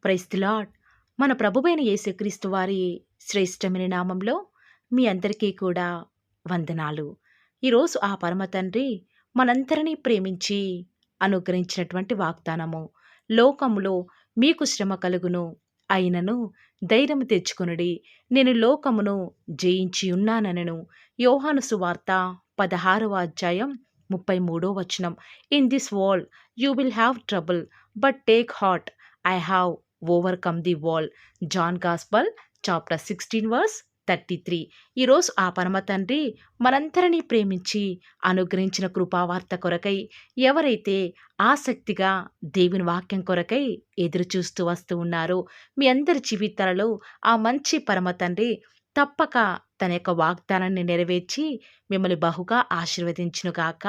Praise the lord. మన ప్రభువైన యేసుక్రీస్తు వారి శ్రేష్టమైన నామంలో మీ అందరికీ కూడా వందనాలు. ఈరోజు ఆ పరమ తండ్రి మనందరినీ ప్రేమించి అనుగ్రహించినటువంటి వాగ్దానము. లోకములో మీకు శ్రమ కలుగును, అయినను ధైర్యము తెచ్చుకొనుడి, నేను లోకమును జయించి ఉన్నాననెను. యోహాను సువార్త 16వ అధ్యాయం 33వ వచనం. In this world you will have trouble, but take heart, I have overcome the world. John gospel chapter 16 verse 33. ఈరోజు ఆ పరమ తండ్రి మనందరినీ ప్రేమించి అనుగ్రహించిన కృపావార్త కొరకై ఎవరైతే ఆసక్తిగా దేవుని వాక్యం కొరకై ఎదురు చూస్తూ వస్తూ ఉన్నారో మీ అందరి జీవితాలలో ఆ మంచి పరమ తండ్రి తప్పక తన యొక్క వాగ్దానాన్ని నెరవేర్చి మిమ్మల్ని బహుగా ఆశీర్వదించునుగాక.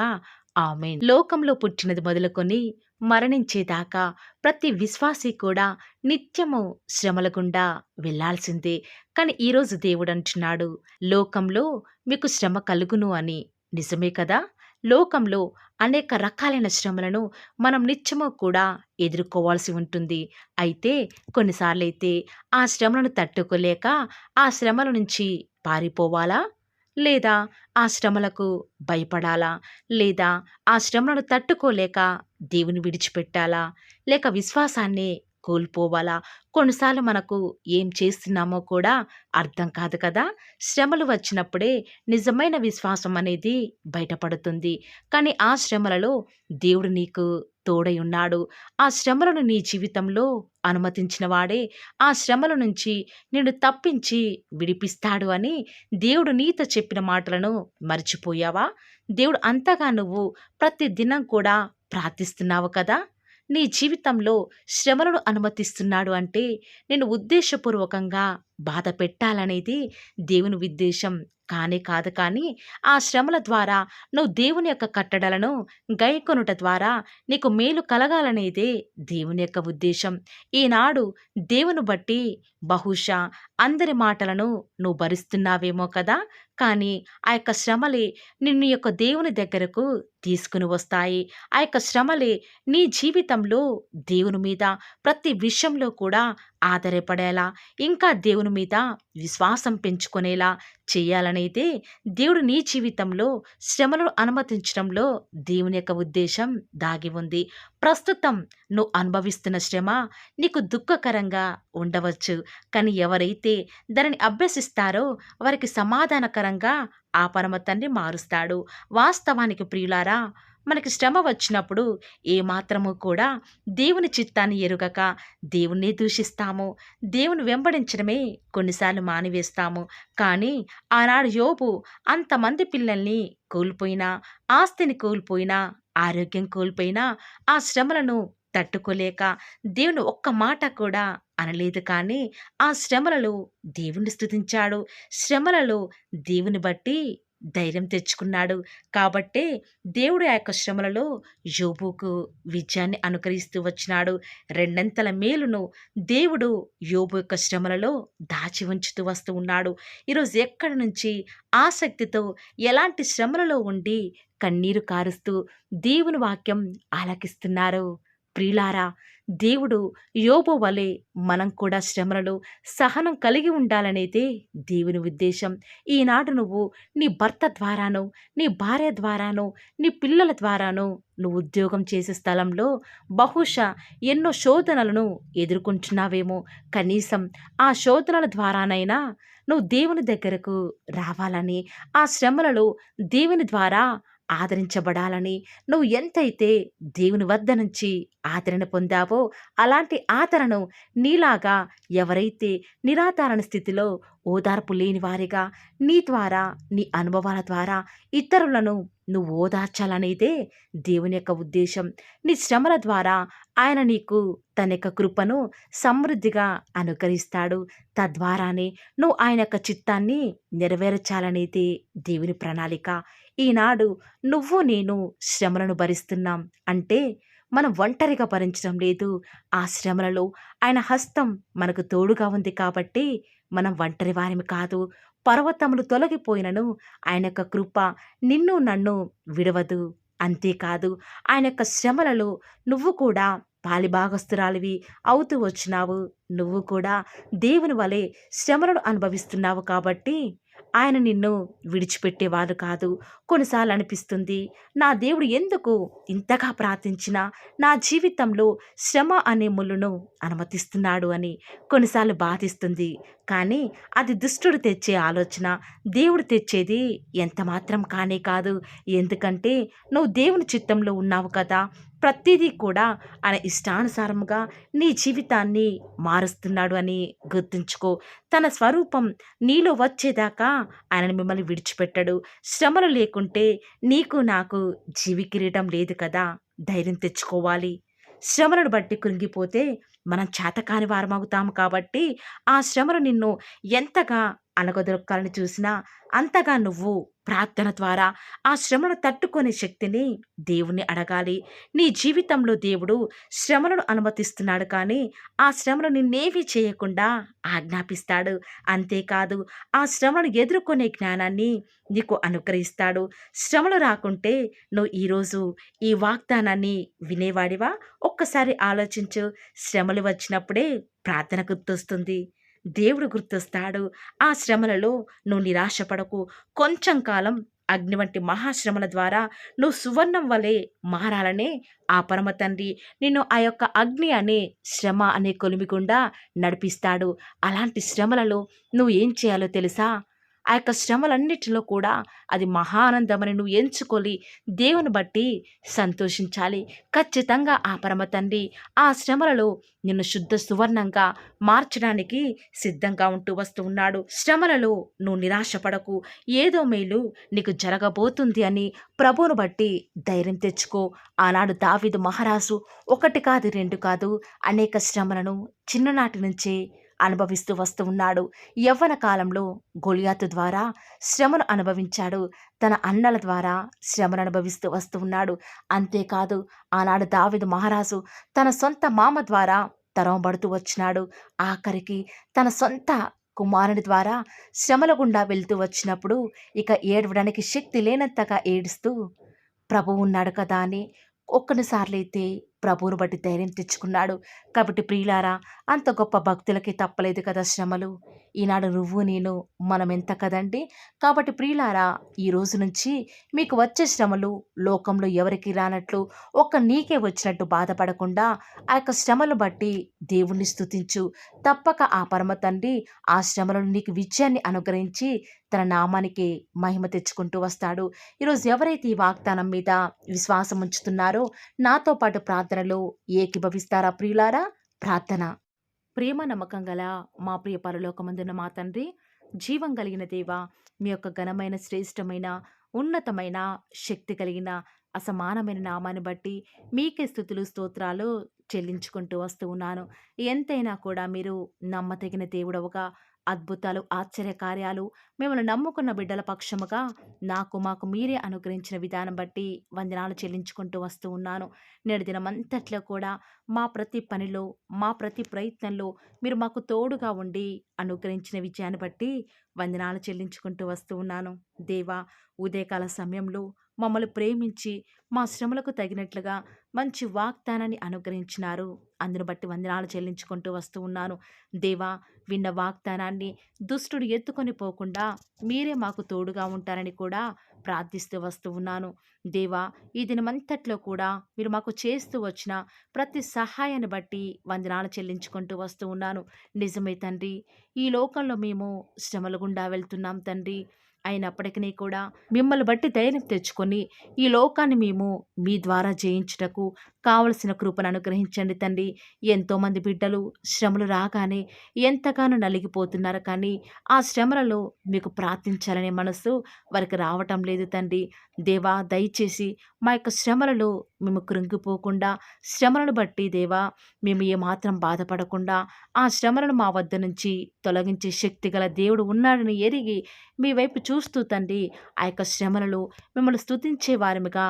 ఆమేన్. లోకంలో పుట్టినది మొదలుకొని మరణించేదాకా ప్రతి విశ్వాసి కూడా నిత్యము శ్రమల గుండా వెళ్లాల్సిందే. కానీ ఈరోజు దేవుడు అంటున్నాడు, లోకంలో మీకు శ్రమ కలుగును అని. నిజమే కదా? లోకంలో అనేక రకాలైన శ్రమలను మనం నిత్యము కూడా ఎదుర్కోవాల్సి ఉంటుంది. అయితే కొన్నిసార్లైతే ఆ శ్రమలను తట్టుకోలేక ఆ శ్రమల నుంచి పారిపోవాలా, లేదా ఆ శ్రమలకు భయపడాలా, లేదా ఆ శ్రమలను తట్టుకోలేక దేవుని విడిచిపెట్టాలా, లేక విశ్వాసాన్ని కోల్పోవాలా? కొన్నిసార్లు మనకు ఏం చేస్తున్నామో కూడా అర్థం కాదు కదా. శ్రమలు వచ్చినప్పుడే నిజమైన విశ్వాసం అనేది బయటపడుతుంది. కానీ ఆ శ్రమలలో దేవుడు నీకు తోడై ఉన్నాడు. ఆ శ్రమలను నీ జీవితంలో అనుమతించిన వాడే ఆ శ్రమల నుంచి నిన్ను తప్పించి విడిపిస్తాడు అని దేవుడు నీతో చెప్పిన మాటలను మర్చిపోయావా? దేవుడు అంతగా నువ్వు ప్రతి దినం కూడా ప్రార్థిస్తున్నావు కదా. నీ జీవితంలో శ్రమలను అనుమతిస్తున్నాడు అంటే నేను ఉద్దేశపూర్వకంగా బాధ పెట్టాలనేది దేవుని ఉద్దేశం కానే కాదు. కానీ ఆ శ్రమల ద్వారా నువ్వు దేవుని యొక్క కట్టడలను గైకొనుట ద్వారా నీకు మేలు కలగాలనేదే దేవుని యొక్క ఉద్దేశం. ఈనాడు దేవుని బట్టి బహుశా అందరి మాటలను నువ్వు భరిస్తున్నావేమో కదా. కానీ ఆ యొక్క శ్రమలే నిన్ను యొక్క దేవుని దగ్గరకు తీసుకుని వస్తాయి. ఆ యొక్క శ్రమలే నీ జీవితంలో దేవుని మీద ప్రతి విషయంలో కూడా ఆధారపడేలా, ఇంకా దేవుని మీద విశ్వాసం పెంచుకునేలా చేయాలనైతే దేవుడు నీ జీవితంలో శ్రమలను అనుమతించడంలో దేవుని యొక్క ఉద్దేశం దాగి ఉంది. ప్రస్తుతం నువ్వు అనుభవిస్తున్న శ్రమ నీకు దుఃఖకరంగా ఉండవచ్చు. కానీ ఎవరైతే దానిని అభ్యసిస్తారో వారికి సమాధానకరంగా ఆ పరమ తండ్రి మారుస్తాడు. వాస్తవానికి ప్రియులారా, మనకి శ్రమ వచ్చినప్పుడు ఏమాత్రము కూడా దేవుని చిత్తాన్ని ఎరుగక దేవుణ్ణి దూషిస్తాము. దేవుని వెంబడించడమే కొన్నిసార్లు మానివేస్తాము. కానీ ఆనాడు యోబు అంతమంది పిల్లల్ని కోల్పోయినా, ఆస్తిని కోల్పోయినా, ఆరోగ్యం కోల్పోయినా ఆ శ్రమలను తట్టుకోలేక దేవుని ఒక్క మాట కూడా అనలేదు. కానీ ఆ శ్రమలలో దేవుణ్ణి స్తుతించాడు. శ్రమలలో దేవుని బట్టి ధైర్యం తెచ్చుకున్నాడు. కాబట్టే దేవుడు ఆ యొక్క శ్రమలలో యోబుకు విజయాన్ని అనుగ్రహిస్తూ వచ్చినాడు. రెండంతల మేలును దేవుడు యోబు యొక్క శ్రమలలో దాచి ఉంచుతూ వస్తూ ఉన్నాడు. ఈరోజు ఎక్కడి నుంచి ఆసక్తితో ఎలాంటి శ్రమలలో ఉండి కన్నీరు కారుస్తూ దేవుని వాక్యం ఆలకిస్తున్నారు? ప్రియులారా, దేవుడు యోబు వలె మనం కూడా శ్రమలలో సహనం కలిగి ఉండాలనేదే దేవుని ఉద్దేశం. ఈనాడు నువ్వు నీ భర్త ద్వారానో, నీ భార్య ద్వారానో, నీ పిల్లల ద్వారానో నువ్వు ఉద్యోగం చేసే స్థలంలో బహుశా ఎన్నో శోధనలను ఎదుర్కొంటున్నావేమో. కనీసం ఆ శోధనల ద్వారానైనా నువ్వు దేవుని దగ్గరకు రావాలని, ఆ శ్రమలలో దేవుని ద్వారా ఆదరించబడాలని, నువ్వు ఎంతైతే దేవుని వద్ద నుంచి ఆదరణ పొందావో అలాంటి ఆదరణను నీలాగా ఎవరైతే నిరాధారణ స్థితిలో ఓదార్పు లేని వారిగా నీ ద్వారా, నీ అనుభవాల ద్వారా ఇతరులను నువ్వు ఓదార్చాలనేదే దేవుని యొక్క ఉద్దేశం. నీ శ్రమల ద్వారా ఆయన నీకు తన యొక్క కృపను సమృద్ధిగా అనుగ్రహిస్తాడు. తద్వారానే నువ్వు ఆయన యొక్క చిత్తాన్ని నెరవేర్చాలనేదే దేవుని ప్రణాళిక. ఈనాడు నువ్వు నేను శ్రమలను భరిస్తున్నాం అంటే మనం ఒంటరిగా భరించడం లేదు. ఆ శ్రమలలో ఆయన హస్తం మనకు తోడుగా ఉంది కాబట్టి మనం ఒంటరి వారిమి కాదు. పర్వతములు తొలగిపోయినను ఆయన యొక్క కృప నిన్ను నన్ను విడవదు. అంతేకాదు, ఆయన యొక్క శ్రమలలో నువ్వు కూడా పాలిభాగస్తురాలివి అవుతూ వచ్చినావు. నువ్వు కూడా దేవుని వలె శ్రమలను అనుభవిస్తున్నావు కాబట్టి ఆయన నిన్ను విడిచిపెట్టేవాడు కాదు. కొన్నిసార్లు అనిపిస్తుంది, నా దేవుడు ఎందుకు ఇంతగా ప్రార్థించినా నా జీవితంలో శ్రమ అనే ముళ్ళును అనుమతిస్తున్నాడు అని కొన్నిసార్లు బాధిస్తుంది. కానీ అది దుష్టుడు తెచ్చే ఆలోచన, దేవుడు తెచ్చేది ఎంత మాత్రం కానే కాదు. ఎందుకంటే నువ్వు దేవుని చిత్తంలో ఉన్నావు కదా. ప్రతిదీ కూడా ఆయన ఇష్టానుసారముగా నీ జీవితాన్ని మారుస్తున్నాడు అని గుర్తుంచుకో. తన స్వరూపం నీలో వచ్చేదాకా ఆయన మిమ్మల్ని విడిచిపెట్టడు. శ్రమలు లేకుంటే నీకు నాకు జీవి కిరీటం లేదు కదా. ధైర్యం తెచ్చుకోవాలి. శ్రమలను బట్టి కృంగిపోతే మనం చేతకాని వారమవుతాము కాబట్టి ఆ శ్రమలు నిన్ను ఎంతగా అణగదొక్కాలని చూసినా అంతగా నువ్వు ప్రార్థన ద్వారా ఆ శ్రమను తట్టుకునే శక్తిని దేవుణ్ణి అడగాలి. నీ జీవితంలో దేవుడు శ్రమలను అనుమతిస్తున్నాడు కానీ ఆ శ్రమను నిన్నేమీ చేయకుండా ఆజ్ఞాపిస్తాడు. అంతేకాదు ఆ శ్రమను ఎదుర్కొనే జ్ఞానాన్ని నీకు అనుగ్రహిస్తాడు. శ్రమలు రాకుంటే నువ్వు ఈరోజు ఈ వాగ్దానాన్ని వినేవాడివా? ఒక్కసారి ఆలోచించు. శ్రమలు వచ్చినప్పుడే ప్రార్థన గుర్తొస్తుంది. దేవుడు గుర్తొస్తాడు. ఆ శ్రమలలో నువ్వు నిరాశపడకు. కొంచెం కాలం అగ్ని వంటి మహాశ్రమల ద్వారా నువ్వు సువర్ణం వలె మారాలనే ఆ పరమ తండ్రి నిన్ను ఆ యొక్క అగ్ని అనే శ్రమ అనే కొలిమి గుండా నడిపిస్తాడు. అలాంటి శ్రమలలో నువ్వు ఏం చేయాలో తెలుసా? ఆ యొక్క శ్రమలన్నిటిలో కూడా అది మహానందమని నువ్వు ఎంచుకొని దేవుని బట్టి సంతోషించాలి. ఖచ్చితంగా ఆ పరమ తండ్రి ఆ శ్రమలలో నిన్ను శుద్ధ సువర్ణంగా మార్చడానికి సిద్ధంగా ఉంటూ వస్తూ ఉన్నాడు. శ్రమలలో నువ్వు నిరాశపడకు. ఏదో మేలు నీకు జరగబోతుంది అని ప్రభువును బట్టి ధైర్యం తెచ్చుకో. ఆనాడు దావీదు మహారాజు ఒకటి కాదు, రెండు కాదు, అనేక శ్రమలను చిన్ననాటి నుంచే అనుభవిస్తూ వస్తూ ఉన్నాడు. యవ్వన కాలంలో గొలియాతు ద్వారా శ్రమను అనుభవించాడు. తన అన్నల ద్వారా శ్రమను అనుభవిస్తూ వస్తూ ఉన్నాడు. అంతేకాదు ఆనాడు దావీదు మహారాజు తన సొంత మామ ద్వారా తరమబడుతూ వచ్చినాడు. ఆఖరికి తన సొంత కుమారుని ద్వారా శ్రమల గుండా వెళ్తూ వచ్చినప్పుడు ఇక ఏడవడానికి శక్తి లేనంతగా ఏడుస్తూ ప్రభువు ఉన్నాడు కదా అని ఒక్కనిసార్లైతే ప్రభువును బట్టి ధైర్యం తెచ్చుకున్నాడు. కాబట్టి ప్రియులారా, అంత గొప్ప భక్తులకి తప్పలేదు కదా శ్రమలు. ఈనాడు నువ్వు నేను మనం ఎంత కదండి. కాబట్టి ప్రియులారా, ఈ రోజు నుంచి మీకు వచ్చే శ్రమలు లోకంలో ఎవరికి రానట్లు ఒక్క నీకే వచ్చినట్టు బాధపడకుండా ఆ యొక్క శ్రమలు బట్టి దేవుణ్ణి స్తుతించు. తప్పక ఆ పరమ తండ్రి ఆ శ్రమలను నీకు విజయాన్ని అనుగ్రహించి తన నామానికి మహిమ తెచ్చుకుంటూ వస్తాడు. ఈరోజు ఎవరైతే ఈ వాగ్దానం మీద విశ్వాసం ఉంచుతున్నారో నాతో పాటు ప్రార్థనలో ఏకీభవిస్తారా ప్రియులారా? ప్రార్థన. ప్రేమ నమ్మకం గల మా ప్రియ పరలోకమందున్న మా తండ్రి, జీవం కలిగిన దేవ, మీ యొక్క ఘనమైన శ్రేష్టమైన ఉన్నతమైన శక్తి కలిగిన అసమానమైన నామాన్ని బట్టి మీకే స్థుతులు స్తోత్రాలు చెల్లించుకుంటూ వస్తూ ఉన్నాను. ఎంతైనా కూడా మీరు నమ్మతగిన దేవుడవుగా అద్భుతాలు ఆశ్చర్య కార్యాలు మిమ్మల్ని నమ్ముకున్న బిడ్డల పక్షముగా మాకు మీరే అనుగ్రహించిన విధానం బట్టి వందనాలు చెల్లించుకుంటూ వస్తూ ఉన్నాను. నేడు దినమంతట్లో కూడా మా ప్రతి పనిలో మా ప్రతి ప్రయత్నంలో మీరు మాకు తోడుగా ఉండి అనుగ్రహించిన విజయాన్ని బట్టి వందనాలు చెల్లించుకుంటూ వస్తూ ఉన్నాను. దేవా, ఉదయకాల సమయంలో మమ్మల్ని ప్రేమించి మా శ్రమలకు తగినట్లుగా మంచి వాగ్దానాన్ని అనుగ్రహించినారు. అందును బట్టి వందనాలు చెల్లించుకుంటూ వస్తూ ఉన్నాను. దేవా, విన్న వాగ్దానాన్ని దుష్టుడు ఎత్తుకొని పోకుండా మీరే మాకు తోడుగా ఉంటారని కూడా ప్రార్థిస్తూ వస్తూ ఉన్నాను. దేవా, ఈ దినమంతట్లో కూడా మీరు మాకు చేస్తూ వచ్చిన ప్రతి సహాయాన్ని బట్టి వందనాలు చెల్లించుకుంటూ వస్తూ ఉన్నాను. నిజమే తండ్రి, ఈ లోకంలో మేము శ్రమల గుండా వెళ్తున్నాం తండ్రి. అయినప్పటికీ కూడా మిమ్మల్ని బట్టి ధైర్యం తెచ్చుకొని ఈ లోకాన్ని మేము మీ ద్వారా జయించుటకు కావలసిన కృపను అనుగ్రహించండి తండ్రి. ఎంతోమంది బిడ్డలు శ్రమలు రాగానే ఎంతగానో నలిగిపోతున్నారు కానీ ఆ శ్రమలలో మీకు ప్రార్థించాలనే మనసు వారికి రావటం లేదు తండ్రి. దేవా, దయచేసి మా యొక్క శ్రమలలో మేము కృంగిపోకుండా, శ్రమలను బట్టి దేవా మేము ఏమాత్రం బాధపడకుండా ఆ శ్రమలను మా వద్ద నుంచి తొలగించే శక్తి గల దేవుడు ఉన్నాడని ఎరిగి మీ వైపు చూస్తూ తండ్రి ఆ యొక్క శ్రమలలో మిమ్మల్ని స్తుతించే వారిగా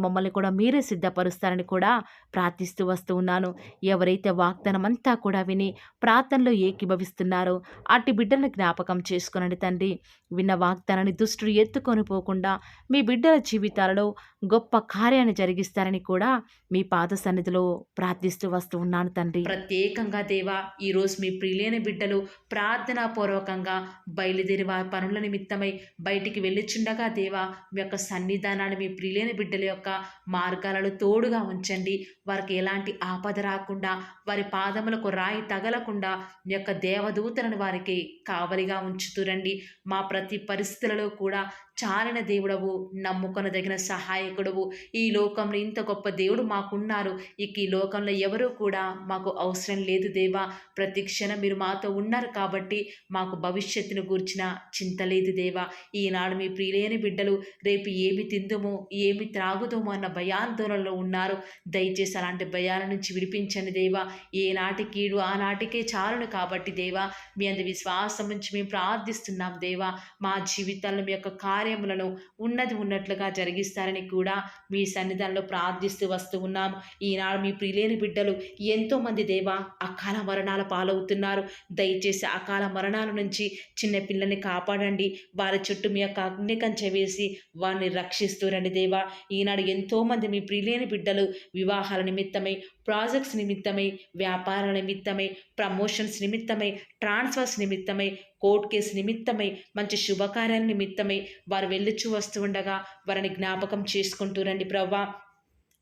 మమ్మల్ని కూడా మీరే సిద్ధపరుస్తారని కూడా ప్రార్థిస్తూ వస్తూ ఉన్నాను. ఎవరైతే వాగ్దానం అంతా కూడా విని ప్రార్థనలో ఏకీభవిస్తున్నారో అట్టి బిడ్డలను జ్ఞాపకం చేసుకొనండి తండ్రి. విన్న వాగ్దానాన్ని దుష్టుడు ఎత్తుకొని పోకుండా మీ బిడ్డల జీవితాలలో గొప్ప కార్యాన్ని జరిగిస్తారని జరిగిస్తారని కూడా మీ పాద సన్నిధిలో ప్రార్థిస్తూ వస్తూ ఉన్నాను తండ్రి. ప్రత్యేకంగా దేవా, ఈరోజు మీ ప్రియులైన బిడ్డలు ప్రార్థనాపూర్వకంగా బయలుదేరి వారి పనుల నిమిత్తమై బయటికి వెళ్ళుచుండగా దేవా, మీ యొక్క సన్నిధానాన్ని మీ ప్రియులైన బిడ్డల యొక్క మార్గాలలో తోడుగా ఉంచండి. వారికి ఎలాంటి ఆపద రాకుండా, వారి పాదములకు రాయి తగలకుండా మీ యొక్క దేవదూతలను వారికి కావలిగా ఉంచుతురండి. మా ప్రతి పరిస్థితులలో కూడా చాలిన దేవుడవు, నమ్ముకొనదగిన సహాయకుడవు. ఈ లోకంలో ఇంత గొప్ప దేవుడు మాకున్నారు. ఇక ఈ లోకంలో ఎవరూ కూడా మాకు అవసరం లేదు దేవా. ప్రతి క్షణం మీరు మాతో ఉన్నారు కాబట్టి మాకు భవిష్యత్తును గూర్చిన చింత లేదు దేవా. ఈనాడు మీ ప్రియులైన బిడ్డలు రేపు ఏమి తిందుమో, ఏమి త్రాగుదామో అన్న భయాందోళనలో ఉన్నారు. దయచేసి అలాంటి భయాల నుంచి విడిపించండి దేవా. ఏనాటి కీడు ఆనాటికే చాలును కాబట్టి దేవా, మీ అందు విశ్వాసం నుంచి మేము ప్రార్థిస్తున్నాం దేవా. మా జీవితాల్లో మీ యొక్క కార్యములను ఉన్నట్లుగా జరిగిస్తారని కూడా మీ సన్నిధానంలో ప్రార్థిస్తూ వస్తూ ఉన్నాము. ఈనాడు మీ ప్రియులైన బిడ్డలు ఎంతోమంది దేవా అకాల మరణాల పాలవుతున్నారు. దయచేసి అకాల మరణాల నుంచి చిన్న పిల్లల్ని కాపాడండి. వారి చుట్టూ మీ యొక్క అగ్ని కంచె వేసి వారిని రక్షిస్తూ రండి దేవా. ఈనాడు ఎంతోమంది మీ ప్రియులైన బిడ్డలు వివాహాల నిమిత్తమై, ప్రాజెక్ట్స్ నిమిత్తమై, వ్యాపారాల నిమిత్తమై, ప్రమోషన్స్ నిమిత్తమై, ట్రాన్స్ఫర్స్ నిమిత్తమై, కోర్టు కేసు నిమిత్తమై, మంచి శుభకార్యాల నిమిత్తమై వారు వెళ్ళుచూ వస్తూ ఉండగా వారిని జ్ఞాపకం చేసుకుంటూ రండి ప్రవ్వా.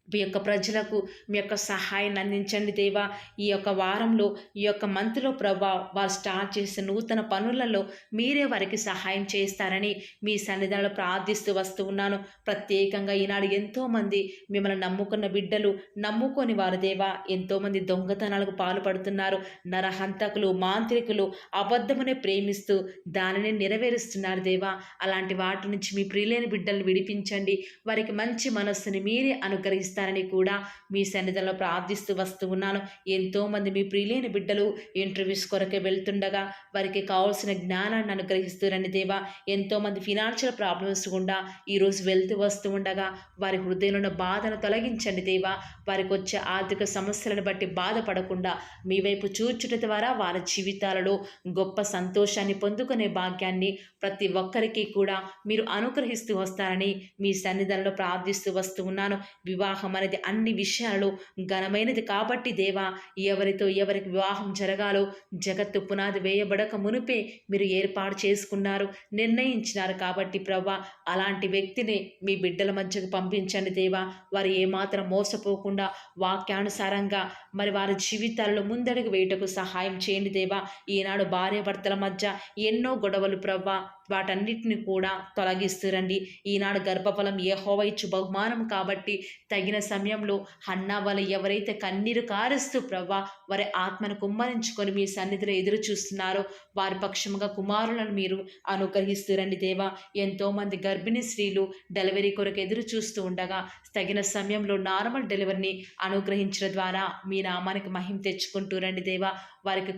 మీ యొక్క ప్రజలకు మీ యొక్క సహాయాన్ని అందించండి దేవా. ఈ యొక్క వారంలో, ఈ యొక్క మంత్లో ప్రభా, వారు స్టార్ట్ చేసే నూతన పనులలో మీరే వారికి సహాయం చేస్తారని మీ సన్నిధానంలో ప్రార్థిస్తూ వస్తూ ఉన్నాను. ప్రత్యేకంగా ఈనాడు ఎంతోమంది మిమ్మల్ని నమ్ముకున్న బిడ్డలు, నమ్ముకొని వారు దేవా ఎంతోమంది దొంగతనాలకు పాల్పడుతున్నారు. నరహంతకులు, మాంత్రికులు అబద్ధమునే ప్రేమిస్తూ దానిని నెరవేరుస్తున్నారు దేవా. అలాంటి వాటి నుంచి మీ ప్రియులైన బిడ్డలను విడిపించండి. వారికి మంచి మనస్సుని మీరే అనుగ్రహిస్తారు ఇస్తారని కూడా మీ సన్నిధిలో ప్రార్థిస్తూ వస్తూ ఉన్నాను. ఎంతోమంది మీ ప్రియులైన బిడ్డలు ఇంటర్వ్యూస్ కొరకే వెళ్తుండగా వారికి కావాల్సిన జ్ఞానాన్ని అనుగ్రహిస్తారని దేవా. ఎంతోమంది ఫినాన్షియల్ ప్రాబ్లమ్స్ గుండా ఈరోజు వెళ్తూ వస్తూ ఉండగా వారి హృదయంలో బాధను తొలగించండి దేవా. వారికి వచ్చే ఆర్థిక సమస్యలను బట్టి బాధపడకుండా మీ వైపు చూచుట ద్వారా వారి జీవితాలలో గొప్ప సంతోషాన్ని పొందుకునే భాగ్యాన్ని ప్రతి ఒక్కరికి కూడా మీరు అనుగ్రహిస్తూ వస్తారని మీ సన్నిధిలో ప్రార్థిస్తూ వస్తూ ఉన్నాను. వివాహం అనేది అన్ని విషయాలలో ఘనమైనది కాబట్టి దేవా, ఎవరికి వివాహం జరగాలో జగత్తు పునాది వేయబడక మునిపే మీరు ఏర్పాటు చేసుకున్నారు, నిర్ణయించినారు కాబట్టి ప్రభా, అలాంటి వ్యక్తిని మీ బిడ్డల మధ్యకు పంపించండి దేవా. వారు ఏమాత్రం మోసపోకుండా వాక్యానుసారంగా మరి వారి జీవితాల్లో ముందడుగు వేయటకు సహాయం చేయండి దేవా. ఈనాడు భార్యాభర్తల మధ్య ఎన్నో గొడవలు ప్రభా, వాటన్నిటిని కూడా తొలగిస్తురండి. ఈనాడు గర్భఫలం యెహోవా ఇచ్చు బహుమానం కాబట్టి తగిన సమయంలో హన్నా వల్ల ఎవరైతే కన్నీరు కారుస్తూ ప్రభా వారి ఆత్మను కుమ్మరించుకొని మీ సన్నిధిలో ఎదురు చూస్తున్నారో వారి పక్షముగా కుమారులను మీరు అనుగ్రహిస్తురండి దేవా. ఎంతోమంది గర్భిణీ స్త్రీలు డెలివరీ కొరకు ఎదురు చూస్తూ ఉండగా తగిన సమయంలో నార్మల్ డెలివరీని అనుగ్రహించడం ద్వారా మీ నామానికి మహిమ తెచ్చుకుంటూ రండి దేవా. వారికి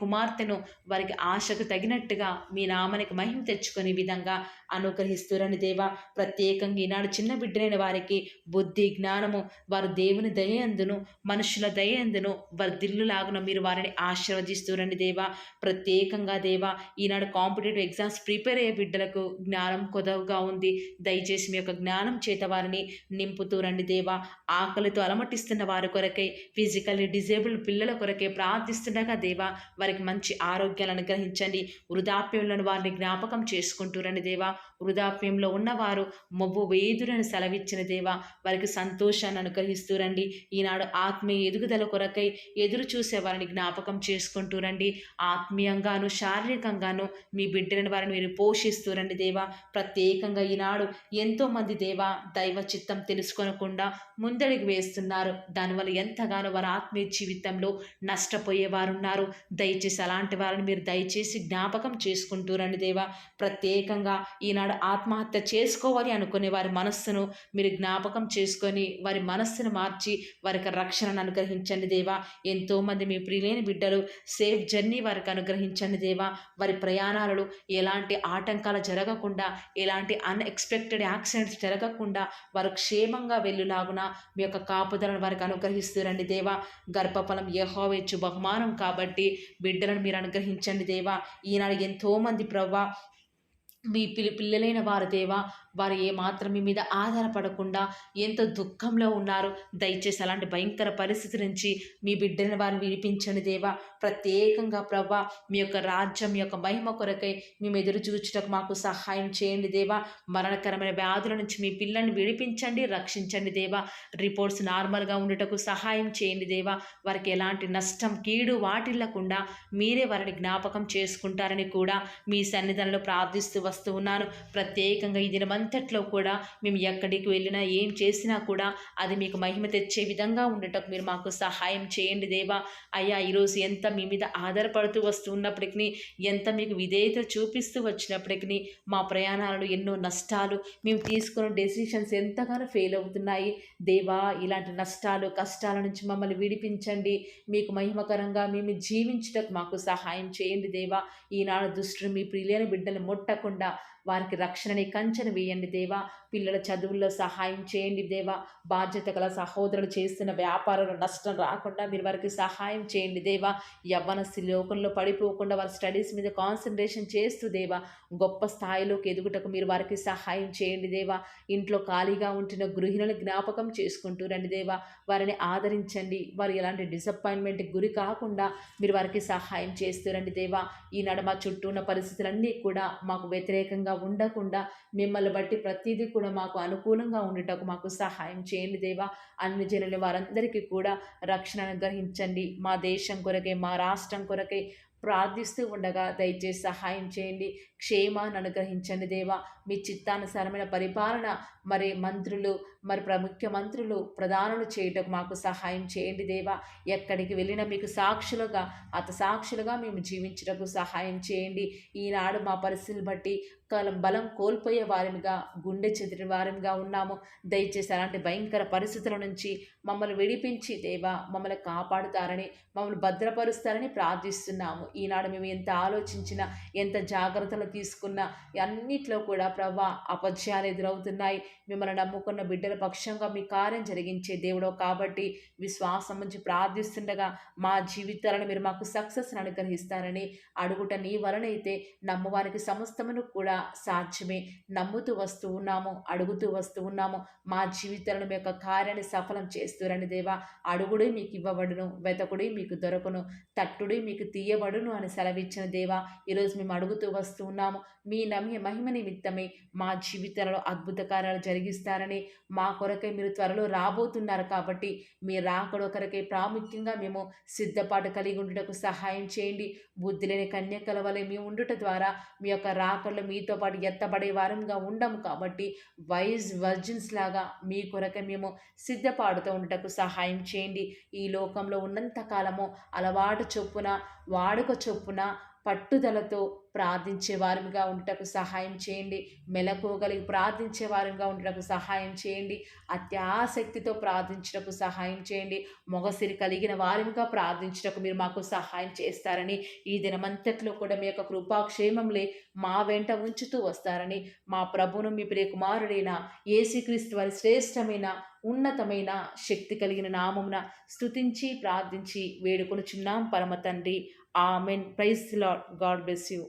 కుమార్తెను వారికి ఆశకు తగినట్టుగా మీ నామానికి మహిమ తెచ్చుకునే విధంగా అనుగ్రహిస్తురని దేవా. ప్రత్యేకంగా ఈనాడు చిన్న బిడ్డలైన వారికి బుద్ధి జ్ఞానము వారు దేవుని దయందును మనుషుల దయందును వర్ధిల్లులాగున మీరు వారిని ఆశీర్వదిస్తురండి దేవా. ప్రత్యేకంగా దేవా, ఈనాడు కాంపిటేటివ్ ఎగ్జామ్స్ ప్రిపేర్ అయ్యే బిడ్డలకు జ్ఞానం కొదవగా ఉంది. దయచేసి మీ యొక్క జ్ఞానం చేత వారిని నింపుతూరండి దేవా. ఆకలితో అలమటిస్తున్న వారి కొరకై, ఫిజికల్లీ డిజేబుల్డ్ పిల్లల కొరకై ప్రార్థిస్తుండగా దేవా వారికి మంచి ఆరోగ్యాలను అనుగ్రహించండి. వృద్ధాప్యంలో వారిని జ్ఞాపకం చేసుకుంటూరండి దేవా. వృద్ధాప్యంలో ఉన్నవారు మొవ్వు వేదురని సెలవిచ్చిన దేవా వారికి సంతోషాన్ని అనుగ్రహిస్తూరండి. ఈనాడు ఆత్మీయ ఎదుగుదల కొరకై ఎదురు చూసే వారిని జ్ఞాపకం చేసుకుంటూరండి. ఆత్మీయంగాను శారీరకంగాను మీ బిడ్డలను వారిని మీరు పోషిస్తూరండి దేవా. ప్రత్యేకంగా ఈనాడు ఎంతోమంది దేవా దైవ చిత్తం తెలుసుకోనకుండా ముందడుగు వేస్తున్నారు. దానివల్ల ఎంతగానో వారి ఆత్మీయ జీవితంలో నష్టపోయేవారు ఉన్నారు. దయచేసి అలాంటి వారిని మీరు దయచేసి జ్ఞాపకం చేసుకుంటూరండి దేవా. ప్రత్యేకంగా ఈనాడు ఆత్మహత్య చేసుకోవాలి అనుకునే వారి మనస్సును మీరు జ్ఞాపకం చేసుకొని వారి మనస్సును మార్చి వారికి రక్షణను అనుగ్రహించండి దేవా. ఎంతోమంది మీ ప్రియులైన బిడ్డలు సేఫ్ జర్నీ వారికి అనుగ్రహించండి దేవా. వారి ప్రయాణాలలో ఎలాంటి ఆటంకాలు జరగకుండా, ఎలాంటి అన్ఎక్స్పెక్టెడ్ యాక్సిడెంట్స్ జరగకుండా వారు క్షేమంగా వెళ్ళులాగున మీ యొక్క కాపుదలను వారికి అనుగ్రహిస్తురండి దేవా. గర్భఫలం యెహోవా ఇచ్చు బహుమానం కాబట్టి బిడ్డలను మీరు అనుగ్రహించండి దేవా. ఈనాడు ఎంతోమంది ప్రవ్వా మీ పిల్లలైన వారు దేవా వారు ఏమాత్రం మీ మీద ఆధారపడకుండా ఎంతో దుఃఖంలో ఉన్నారు. దయచేసి అలాంటి భయంకర పరిస్థితి నుంచి మీ బిడ్డని వారిని విడిపించండి దేవా. ప్రత్యేకంగా ప్రభా మీ యొక్క రాజ్యం, మీ యొక్క మహిమ కొరకై మేము ఎదురు చూచుటకు మాకు సహాయం చేయండి దేవా. మరణకరమైన వ్యాధుల నుంచి మీ పిల్లల్ని విడిపించండి, రక్షించండి దేవా. రిపోర్ట్స్ నార్మల్గా ఉండటకు సహాయం చేయండి దేవా. వారికి ఎలాంటి నష్టం, కీడు వాటిల్లకుండా మీరే వారిని జ్ఞాపకం చేసుకుంటారని కూడా మీ సన్నిధానంలో ప్రార్థిస్తూ వస్తూ ఉన్నాను. ప్రత్యేకంగా ఈ దినమంతట్లో కూడా మేము ఎక్కడికి వెళ్ళినా ఏం చేసినా కూడా అది మీకు మహిమ తెచ్చే విధంగా ఉండటకు మీరు మాకు సహాయం చేయండి దేవా. అయ్యా, ఈరోజు ఎంత మీ మీద ఆధారపడుతూ వస్తూ ఉన్నప్పటికీ, ఎంత మీకు విధేయత చూపిస్తూ వచ్చినప్పటికీ మా ప్రయాణాలలో ఎన్నో నష్టాలు, మేము తీసుకున్న డెసిషన్స్ ఎంతగానో ఫెయిల్ అవుతున్నాయి దేవా. ఇలాంటి నష్టాలు, కష్టాల నుంచి మమ్మల్ని విడిపించండి. మీకు మహిమకరంగా మేము జీవించుటకు మాకు సహాయం చేయండి దేవా. ఈనాడు దుష్టుడు మీ ప్రియులైన బిడ్డలు ముట్టకుండా వారికి రక్షణని కంచెను వేయండి దేవా. పిల్లల చదువుల్లో సహాయం చేయండి దేవా. బాధ్యత గల సహోదరులు చేస్తున్న వ్యాపారంలో నష్టం రాకుండా మీరు వారికి సహాయం చేయండి దేవా. యవ్వనస్తులు లోకంలో పడిపోకుండా వారి స్టడీస్ మీద కాన్సన్ట్రేషన్ చేస్తూ దేవా గొప్ప స్థాయిలోకి ఎదుగుటకు మీరు వారికి సహాయం చేయండి దేవా. ఇంట్లో ఖాళీగా ఉంటున్న గృహిణులను జ్ఞాపకం చేసుకుంటూ రండి దేవా. వారిని ఆదరించండి. వారు ఎలాంటి డిసప్పాయింట్మెంట్కి గురి కాకుండా మీరు వారికి సహాయం చేస్తూ రండి దేవా. ఈనాడు మా చుట్టూ ఉన్న పరిస్థితులన్నీ కూడా మాకు వ్యతిరేకంగా ఉండకుండా మిమ్మల్ని బట్టి ప్రతిదీ కూడా మాకు అనుకూలంగా ఉండటకు మాకు సహాయం చేయండి దేవా. అన్ని జనుల వారందరికీ కూడా రక్షణ అనుగ్రహించండి. మా దేశం కొరకే, మా రాష్ట్రం కొరకే ప్రార్థిస్తూ ఉండగా దయచేసి సహాయం చేయండి. క్షేమాన్ని అనుగ్రహించండి దేవా. మీ చిత్తానుసారమైన పరిపాలన మరి మంత్రులు, మరి ముఖ్యమంత్రులు, ప్రధానులు చేయటకు మాకు సహాయం చేయండి దేవా. ఎక్కడికి వెళ్ళినా మీకు సాక్షులుగా, సాక్షులుగా మేము జీవించటకు సహాయం చేయండి. ఈనాడు మా పరిస్థితులు బట్టి బలం కోల్పోయే వారిగా, గుండె చెదిరిన వారిగా ఉన్నాము. దయచేసి అలాంటి భయంకర పరిస్థితుల నుంచి మమ్మల్ని విడిపించి దేవా మమ్మల్ని కాపాడుతారని, మమ్మల్ని భద్రపరుస్తారని ప్రార్థిస్తున్నాము. ఈనాడు మేము ఎంత ఆలోచించినా, ఎంత జాగ్రత్తలు తీసుకున్నా అన్నిట్లో కూడా ప్రభా అపజయాలు ఎదురవుతున్నాయి. మిమ్మల్ని నమ్ముకున్న బిడ్డల పక్షంగా మీ కార్యం జరిగించే దేవుడో కాబట్టి విశ్వాసం నుంచి ప్రార్థిస్తుండగా మా జీవితాలను మీరు మాకు సక్సెస్ని అనుగ్రహిస్తారని అడుగుట నీ వలనైతే నమ్మవారికి సమస్తమును కూడా సాధ్యమే. నమ్ముతూ వస్తూ ఉన్నాము, అడుగుతూ వస్తూ ఉన్నాము. మా జీవితాలను మీ యొక్క కార్యాన్ని సఫలం చేస్తూరని దేవా. అడుగుడి మీకు ఇవ్వబడును, వెతకుడి మీకు దొరకును, తట్టుడి మీకు తీయబడును అని సెలవిచ్చిన దేవా. ఈరోజు మేము అడుగుతూ వస్తూ ఉన్నాము. మీ మహిమ నిమిత్తమే మా జీవితాలలో అద్భుత కార్యాలు జరిగిస్తారని, మా కొరకై మీరు త్వరలో రాబోతున్నారు కాబట్టి మీ రాకడ కొరకై ప్రాముఖ్యంగా మేము సిద్ధపాటు కలిగి ఉండుటకు సహాయం చేయండి. బుద్ధి లేని కన్యకల వలె మేము ఉండుట ద్వారా మీ యొక్క రాకడలో మీతో పాటు ఎత్తబడే వారంగా ఉండము కాబట్టి వైజ్ వర్జిన్స్ లాగా మీ కొరకై మేము సిద్ధపాడుతూ ఉండటకు సహాయం చేయండి. ఈ లోకంలో ఉన్నంత కాలము అలవాటు చొప్పున, వాడుక చొప్పున, పట్టుదలతో ప్రార్థించే వారిగా ఉండటకు సహాయం చేయండి. మెలకువగలిగి ప్రార్థించే వారిగా ఉండటకు సహాయం చేయండి. అత్యాసక్తితో ప్రార్థించటకు సహాయం చేయండి. మొగసిరి కలిగిన వారిగా ప్రార్థించటకు మీరు మాకు సహాయం చేస్తారని, ఈ దినమంతట్లో కూడా మీ యొక్క కృపాక్షేమంలే మా వెంట ఉంచుతూ వస్తారని, మా ప్రభువును మీ ప్రియ కుమారుడైన యేసుక్రీస్తు వారి శ్రేష్టమైన, ఉన్నతమైన, శక్తి కలిగిన నామమున స్తుతించి ప్రార్థించి వేడుకొనుచున్నాం పరమ తండ్రి. Amen. Praise the Lord. God bless you.